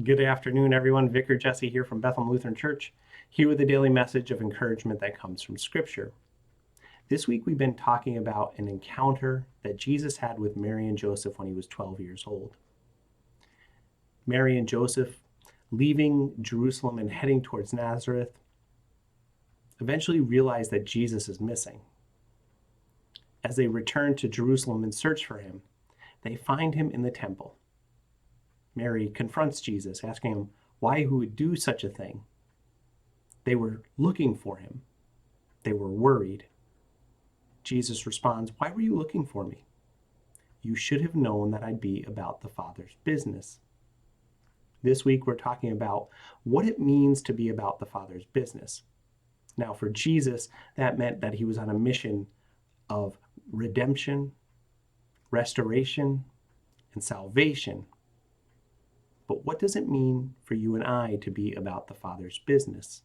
Good afternoon, everyone. Vicar Jesse here from Bethlehem Lutheran Church, here with a daily message of encouragement that comes from Scripture. This week, we've been talking about an encounter that Jesus had with Mary and Joseph when he was 12 years old. Mary and Joseph, leaving Jerusalem and heading towards Nazareth, eventually realize that Jesus is missing. As they return to Jerusalem and search for him, they find him in the temple. Mary confronts Jesus, asking him why he would do such a thing. They were looking for him. They were worried. Jesus responds, "Why were you looking for me? You should have known that I'd be about the Father's business." This week, we're talking about what it means to be about the Father's business. Now, for Jesus, that meant that he was on a mission of redemption, restoration, and salvation. But what does it mean for you and I to be about the Father's business?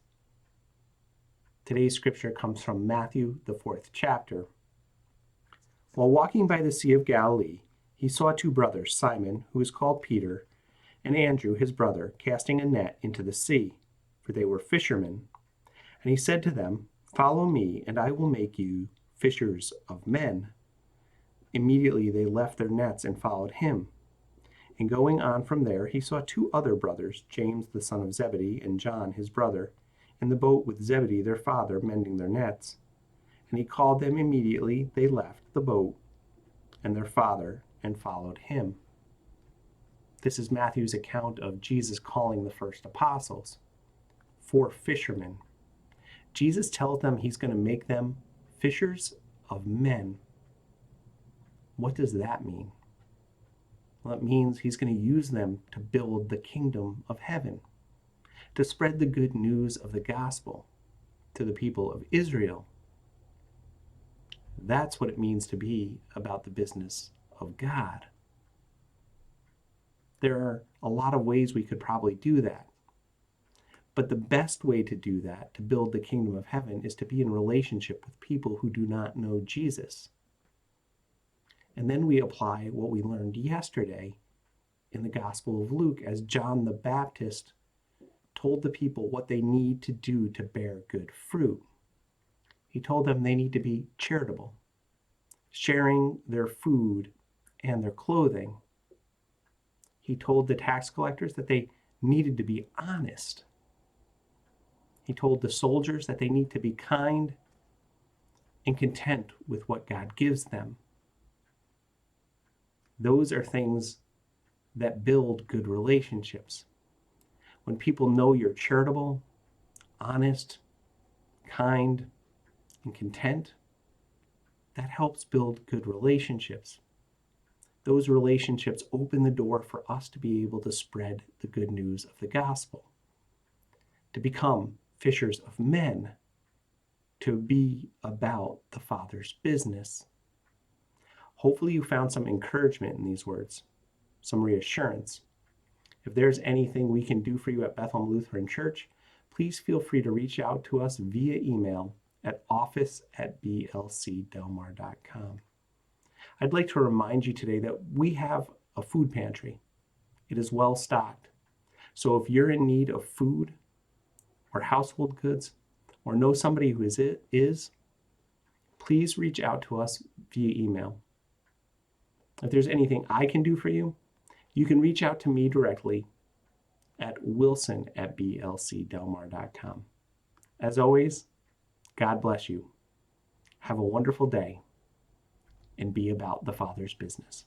Today's scripture comes from Matthew, the 4th chapter. While walking by the Sea of Galilee, he saw two brothers, Simon, who is called Peter, and Andrew, his brother, casting a net into the sea, for they were fishermen. And he said to them, "Follow me, and I will make you fishers of men." Immediately they left their nets and followed him. And going on from there, he saw two other brothers, James the son of Zebedee and John his brother, in the boat with Zebedee their father, mending their nets. And he called them. Immediately they left the boat and their father and followed him. This is Matthew's account of Jesus calling the first apostles. 4 fishermen. Jesus tells them he's going to make them fishers of men. What does that mean? Well, it means he's going to use them to build the kingdom of heaven, to spread the good news of the gospel to the people of Israel. That's what it means to be about the business of God. There are a lot of ways we could probably do that. But the best way to do that, to build the kingdom of heaven, is to be in relationship with people who do not know Jesus. And then we apply what we learned yesterday in the Gospel of Luke as John the Baptist told the people what they need to do to bear good fruit. He told them they need to be charitable, sharing their food and their clothing. He told the tax collectors that they needed to be honest. He told the soldiers that they need to be kind and content with what God gives them. Those are things that build good relationships. When people know you're charitable, honest, kind, and content, that helps build good relationships. Those relationships open the door for us to be able to spread the good news of the gospel, to become fishers of men, to be about the Father's business. Hopefully you found some encouragement in these words, some reassurance. If there's anything we can do for you at Bethlehem Lutheran Church, please feel free to reach out to us via email at office@blcdelmar.com. I'd like to remind you today that we have a food pantry. It is well stocked. So if you're in need of food or household goods, or know somebody who is, please reach out to us via email. If there's anything I can do for you, you can reach out to me directly at wilson@blcdelmar.com. As always, God bless you. Have a wonderful day and be about the Father's business.